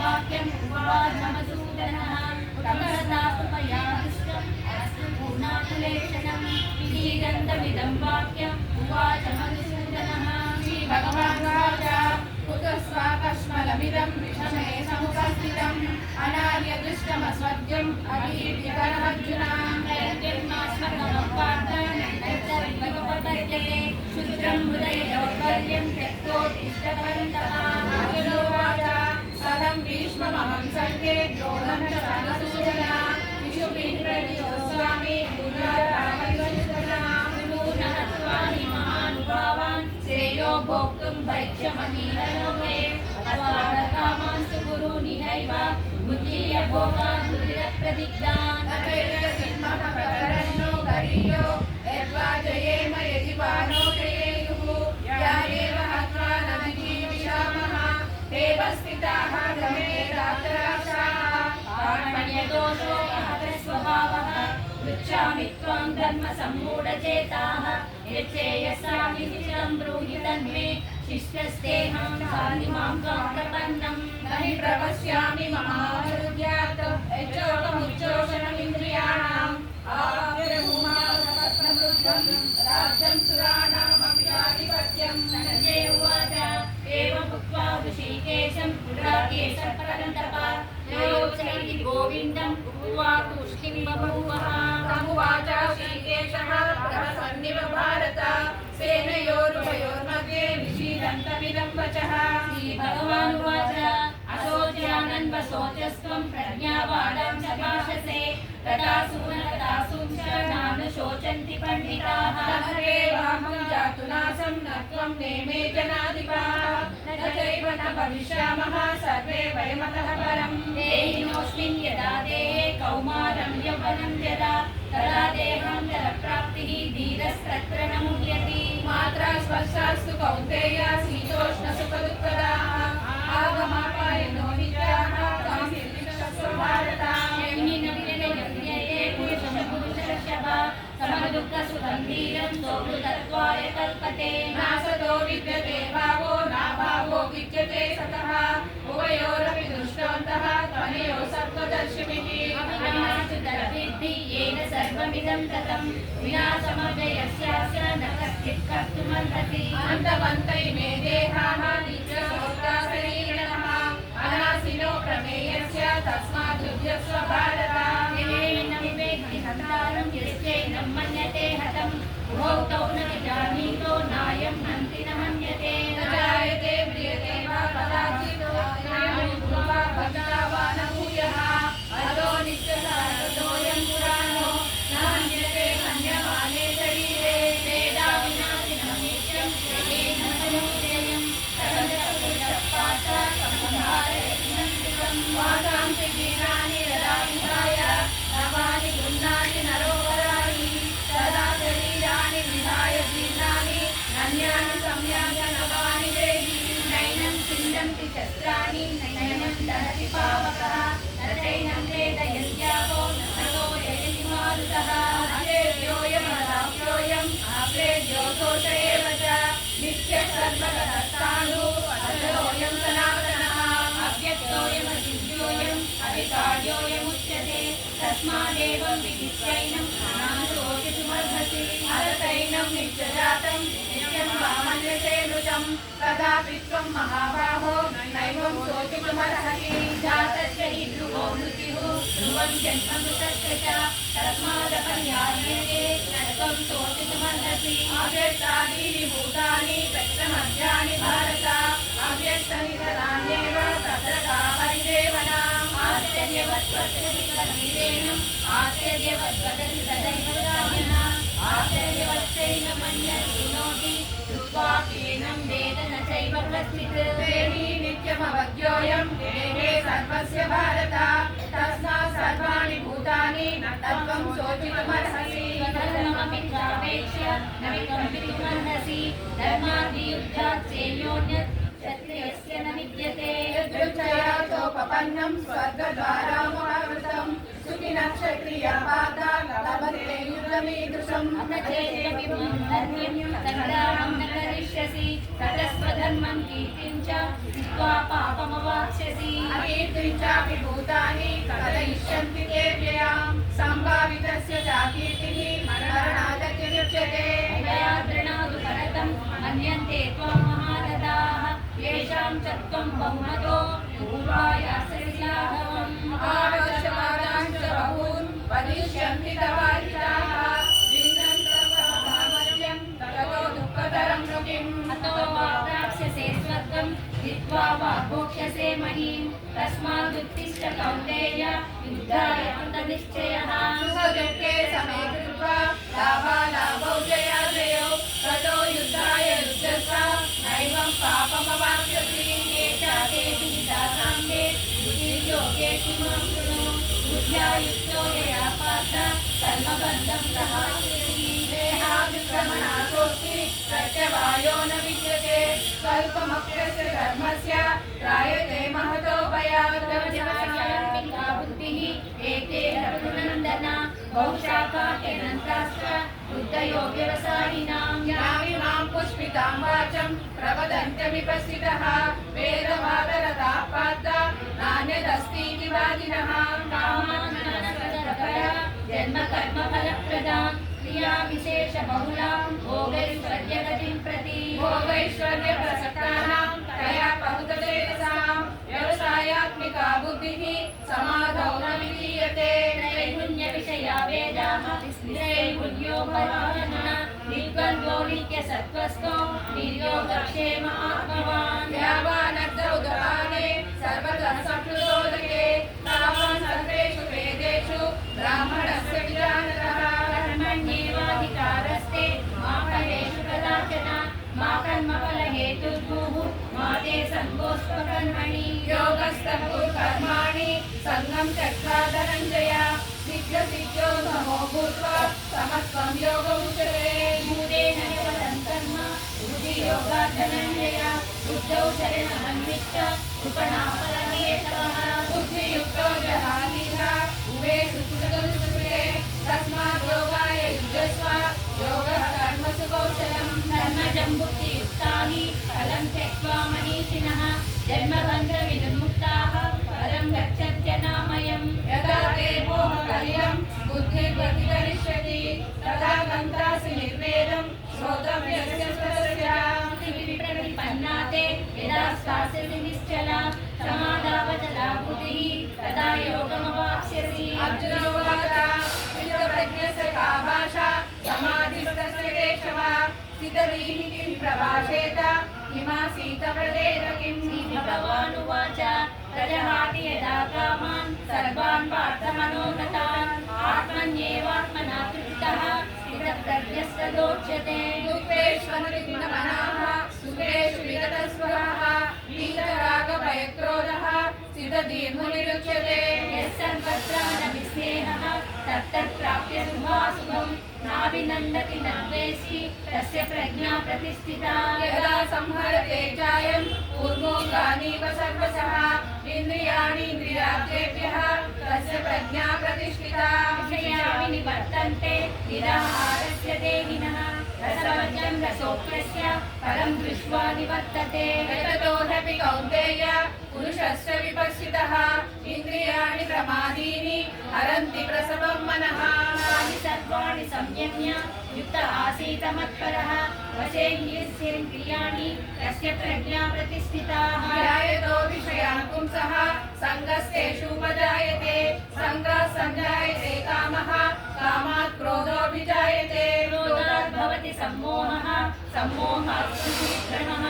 वाक्यम् उवाच मधुसूदनः कमलदातु मया दृष्टम् अस्तु पूर्णाकुलेशनम् विधीरन्तमिदं वाक्यम् उवाच मधुसूदनः श्रीभगवानुवाच कुतस्वाकश्मलमिदं विषमे समुपस्थितम् अनार्यदृष्टमस्मद्यम् अकीर्तिकरमर्जुना शुद्रं हृदयदौर्बल्यं त्यक्तोत्तिष्ठन्तः अर्जुनोवाच सदं भीष्ममहं सङ्ख्ये द्रोणं च मधुसूदना विशुभिर्प्रतियोत्स्वामि पूर्णहत्वानि महानुभावान् श्रेयो भोक्तुं भैक्षमहीनलोके अथवाकामांस्तु गुरूनिहैव बुद्धीय भोगान् दुरितप्रदिग्धान् जयेम यदि बाणो जयेयुः या एव हत्वा न विजीविषामः देव स्थिताः गमे रातराक्षाः कार्पण्यदोषो स्वभावः पृच्छामि त्वां धर्मसम्मूढचेताः यच्चेयस्यामिहितं ब्रूहि तन्मे शिष्टस्तेऽहं शान्तिमां त्वां प्रपन्नं न हि प्रपश्यामि महावरुद्यात् यच्चोकमुच्चोषणमिन्द्रियाणाम् राज्यं सुराणामपि आधिपत्यं धनञ्जय उवाच एवम् उक्त्वा ऋषिकेशं पुराकेशं परन्तप योचयति गोविन्दम् उवातुष्टिं बभूवः तमुवाच ऋषिकेशः प्रहसन्निव भारत सेनयोरुभयोर्मध्ये विषीदन्तमिदं वचः श्रीभगवानुवाच अशोच्यानन् वशोचस्त्वं प्रज्ञावादां च भाषसे तदासून च नानुशोचन्ति पण्डिताः तथैवाहं जातु नासं न त्वं नेमे जनाधिपाः न चैव न भविष्यामः सर्वे वयमतः परम् देहिनोऽस्मिन् यदा देहे कौमारं यौवनं यदा तदा देहान्तरप्राप्तिः धीरस्तत्र न मुह्यति मात्रा स्पर्शास्तु कौन्तेय शीतोष्णसुखदुःखदाः आगमापायनो नित्याः तां निर्विशस्व भारत समदुःखसुखं धीरं सोऽमृतत्वाय कल्पते नासतो विद्यते भावो नाभावो विद्यते सतः उभयोरपि दृष्टवन्तः त्वनयो सत्त्वदर्शिभिः अविनाशितरविद्धि येन सर्वमिदं ततं विनाशमव्ययस्यास्य न कश्चित् कर्तुमर्हति अन्तवन्तैमे देहाः नित्यसोक्ता शरीरिणः अनासिनो प्रमेयस्य तस्माद्युध्यस्व भारत हन्तारं यश्चैनं मन्यते हतम् उभौ तौ न विजानीतो नायं हन्ति न हन्यते न जायते म्रियते वा कदाचित् भूत्वा भक्ता वा न भूयः अतो नित्यशाश्वतोऽयं पुराणो न हन्यते हन्यमाने शरीरे वेदाविनाशिनं नित्यं श्रेयेण तनूजेयं सर्वजगत्पाठ संहारयज्ञं सुखं वासांसि गीतानि रदाविधाय नवानि गुणानि नरोपराणि तदा शरीराणि विहाय जीर्णानि अन्यानि सम्याय नवानि देहि नैनं छिन्दन्ति शस्त्राणि नैनं दहति पावकः न चैनं वेदयन्त्यापो नतो यजति मारुतः अप्रेद्योऽयमदाप्योऽयम् अप्रेद्यो दोष एव च नित्यः सर्वगतस्ताणु अजरोऽयं सनातनः अव्यक्तोऽयमचिन्त्योऽयम् अविकार्योऽयमुच्यते तस्मादेवं विदित्यैनं नानुशोचितुमर्हसि हरतैनं नित्यजातं नित्यं वामन्यसे मृतं कदापि त्वं महाबाहो नैवं शोचितुमर्हसि जातस्य हि ध्रुवो मृत्युः ध्रुवं जन्ममृतस्य च तस्मादपर्यायेते न त्वं शोचितुमर्हसि अव्यक्तादीनि भूतानि व्यक्तमध्यानि भारत अव्यक्तनिधनान्येव तत्र का परिदेवनाम् आश्चर्यवत्वत्तरिकवीरेणम् आश्चर्यवद्वदति तदैव रामः आश्चर्यवच्चैन मन्यशृणोति श्रुत्वा केनं वेद न चैव कश्चित् देहि नित्यमवद्योऽयं देहे सर्वस्य भारत तस्मात् सर्वाणि भूतानि न तत्त्वं शोचितुमर्हसि धर्ममपि चापेक्ष्य न विकम्पितुमर्हसि धर्माद्वियुद्धात् श्रेयोऽन्यत् क्षत्रियस्य न विद्यते यदृच्छयातोपपन्नं स्वर्गद्वारामुपावृतं सुखिनः क्षत्रियः पाता लभते युद्धमीदृशम् अथ चेदपि धर्म्यं संग्रामं न करिष्यसि ततस्त्वधर्मं कीर्तिं च हित्वा पापमवाप्स्यसि अकीर्तिञ्चापि भूतानि कथयिष्यन्ति ते व्ययां सम्भावितस्य चाकीर्तिः मरणादतिरुच्यते भयाद्रणादु परतं मन्यन्ते त्वां महारथाः येषां च त्वं बहुमतो पूर्वायासरिलाघवम् आवर्षवादांश्च बहून् वदिष्यन्ति तवाहिताः विन्दन्तमहामर्यं ततो दुःखतरं नु किम् अतो वा प्राप्स्यसे स्वर्गं जित्वा वा भोक्ष्यसे महीं तस्मादुत्तिष्ठ कौन्तेय युद्धाय कृतनिश्चयः सुखदुःखे समे कृत्वा लाभालाभौ जयाजयौ ततो युद्धाय युज्यस्व नैवं पापमवाप्स्यसि ते विहितासाङ्गे बुद्धिर्योगे किमां शृणु बुद्ध्या युक्तो यया पार्थ कर्मबन्धं प्रहास्यसि देहाभिक्रमणासोऽस्ति प्रत्यवायो न विद्यते स्वल्पमप्यस्य धर्मस्य त्रायते महतो भयात् बुद्धिः एते रघुनन्दन बहुशाखात्यनन्ताश्च बुद्धयो व्यवसायिनां यामिमां पुष्पितां वाचं प्रवदन्त्यविपस्थितः वेदवादरताः पार्थ नान्यदस्तीति वादिनः कामात्मनस्तदपरा जन्म कर्म फलप्रदां क्रिया विशेष बहुलां भोगैश्वर्यगतिं प्रति भोगैश्वर्यप्रसक्तानां तया बहुततेजसां व्यवसायात्मिका बुद्धिः समाधौ न विधीयते त्रैगुण्यविषया वेदाः त्रैगुण्यो परायणः निर्द्वन्द्वो नित्यसत्त्वस्थो निर्योगक्षेम आत्मवान् यावानद्रौ दपाने सर्वतः संस्कृतोदके तावान् सर्वेषु वेदेषु ब्राह्मणस्य विजानतः कर्मण्येवाधिकारस्ते मा फलेषु कदाचन मा कर्मफलहेतुर्भुः मा ते सङ्गोऽस्त्वकर्मणि योगस्थः कुरु कर्माणि सङ्गं त्यक्त्वा धनञ्जय सिद्धसिद्धो समो भूत्वा समत्वं योगमुच्यते भूतेन केवलं कर्म बुद्धियोगात् धनञ्जय बुद्धौ शरणमन्विष्य उपनाफलहेतवः बुद्धियुक्तो जहातीह उभे सुकृतदुष्कृते तस्मात् योगाय युज्यस्व योगः कर्मसु कौशलम् कर्मजं बुद्धियुक्ता हि फलं त्यक्त्वा मनीषिणः जन्मबन्धविनिर्मुक्ताः परं गच्छत्यनामयम् यदा ते मोहकलिलं बुद्धिर्व्यतिकरिष्यति तदा गन्तासि निर्वेदं श्रोतव्यस्य स्वस्य प्रतिपन्ना ते यदा स्थास्यसि निश्चला समाधावचला बुद्धिः तदा योगमवाप्स्यसि अर्जुन उवाच स्थितप्रज्ञस्य का भाषा समाधिस्तस्य केशव स्थितधीः किं प्रभाषेत किमासीत व्रतेन किम् भगवानुवाच प्रजहाति यदा कामान् सर्वान् पार्थमनोगतान् आत्मन्येवात्मना तृप्तः स्थितप्रज्ञस्तदोच्यते दुःखेष्वनुलिप्तमनाः सुखेषु विगतस्पृहः वीतरागभयक्रोधः स्थितधीर्मुनिरुच्यते यः सर्वत्र न विस्नेहः तत्तत्प्राप्य शुभाशुभं नाभिनन्दति न द्वेष्टि तस्य प्रज्ञा प्रतिष्ठिता यदा संहरते चायं पूर्वोगानीव सर्वशः इन्द्रियाणीन्द्रियार्थेभ्यः तस्य प्रज्ञा प्रतिष्ठिता विषया विनिवर्तन्ते निराहारस्य देहिनः रसवर्जं रसोऽप्यस्य परं दृष्ट्वा निवर्तते यततोऽपि कौन्तेय पुरुषस्य विपश्चितः इन्द्रियाणि प्रमादीनि हरन्ति प्रसवं मनः तानि सर्वाणि संयम्य युक्त आसीत मत्परः वशेन्द्रियाणि तस्य प्रज्ञा प्रतिष्ठिताः ध्यायतो विषयान् पुंसः सङ्गस्तेषुपजायते सङ्गात् सञ्जायते कामः कामात् क्रोधोऽभिजायते क्रोधात् भवति सम्मोहः सम्मोहात् स्मृतिभ्रमः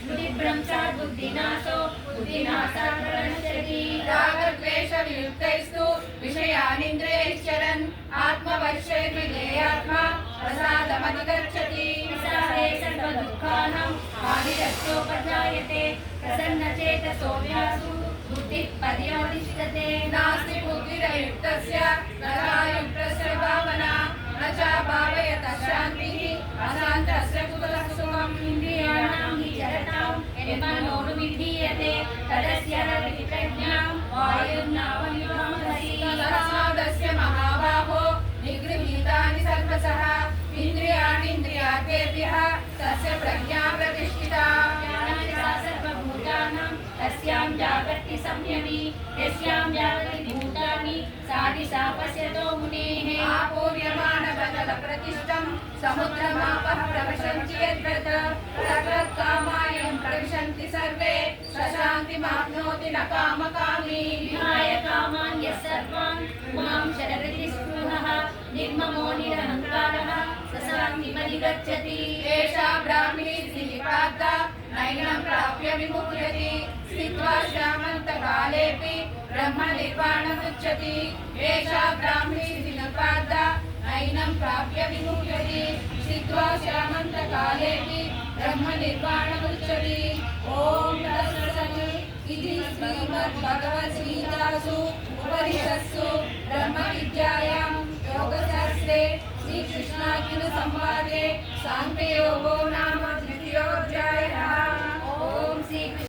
स्मृतिभ्रंशात् बुद्धिनाशो बुद्धिनाशात् प्रणश्यति रागद्वेषवियुक्तैस्तु विषयानिन्द्रियैश्चरन् आत्मवश्यैर्विधेयात्मा प्रसादमधिगच्छति प्रसादे सर्वदुःखानां हानिरस्योपजायते प्रसन्नचेतसो व्यासु बुद्धिः पर्यवतिष्ठते नास्ति बुद्धिरयुक्तस्य तथायुक्तस्य भावना न च भावयतः शान्तिः अशान्तस्य कुतः सुखम् इन्द्रियाणां हि चरतां यन्मनोनुविधीयते तदस्य विप्रज्ञां वायुर्नावमिवांसि तस्मादस्य महाबाहो निगृहीतानि सर्वशः इन्द्रियाणीन्द्रियार्थेभ्यः तस्य प्रज्ञा प्रतिष्ठिता ज्ञानानि सा सर्वभूतानां तस्यां जागर्ति संयमी यस्यां जागर्ति भूतानि सा दिशा पश्यतो मुनेः आपूर्यमाणबदलप्रतिष्ठं समुद्रमापः प्रविशन्ति यद्वत् तद्वत्कामायं प्रविशन्ति सर्वे शशान्तिमाप्नोति न कामकामी विहाय कामान् यः सर्वान् मां शरदति स्पृहः निर्ममो निरहङ्कारः स शान्तिमधिगच्छति एषा ब्राह्मी श्रीपादा नैनं प्राप्य विमुह्यति स्थित्वा श्यामन्तकालेऽपि ब्रह्मनिर्वाणमुच्यति एषा ब्राह्मी श्रीपादा नैनं प्राप्य विमुह्यति स्थित्वा श्यामन्तकालेऽपि ब्रह्मनिर्वाणमुच्यति ॐ तत्सत् इति श्रीमद्भगवद्गीतासु उपनिषत्सु ब्रह्मविद्यायां योगशास्त्रे श्रीकृष्णार्जुनसंवादे साङ्ख्ययोगो नाम द्वितीयोऽध्यायः।